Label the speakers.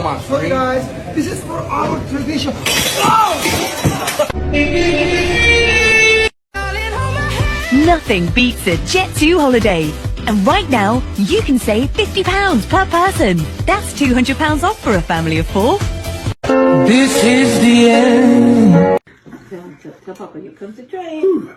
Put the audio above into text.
Speaker 1: much.
Speaker 2: Sorry guys, this is for our tradition.
Speaker 3: Nothing beats a Jet2 holiday. And right now, you can save £50 per person. That's £200 off for a family of 4.
Speaker 1: This is the end.
Speaker 4: Tell Papa, here comes the train.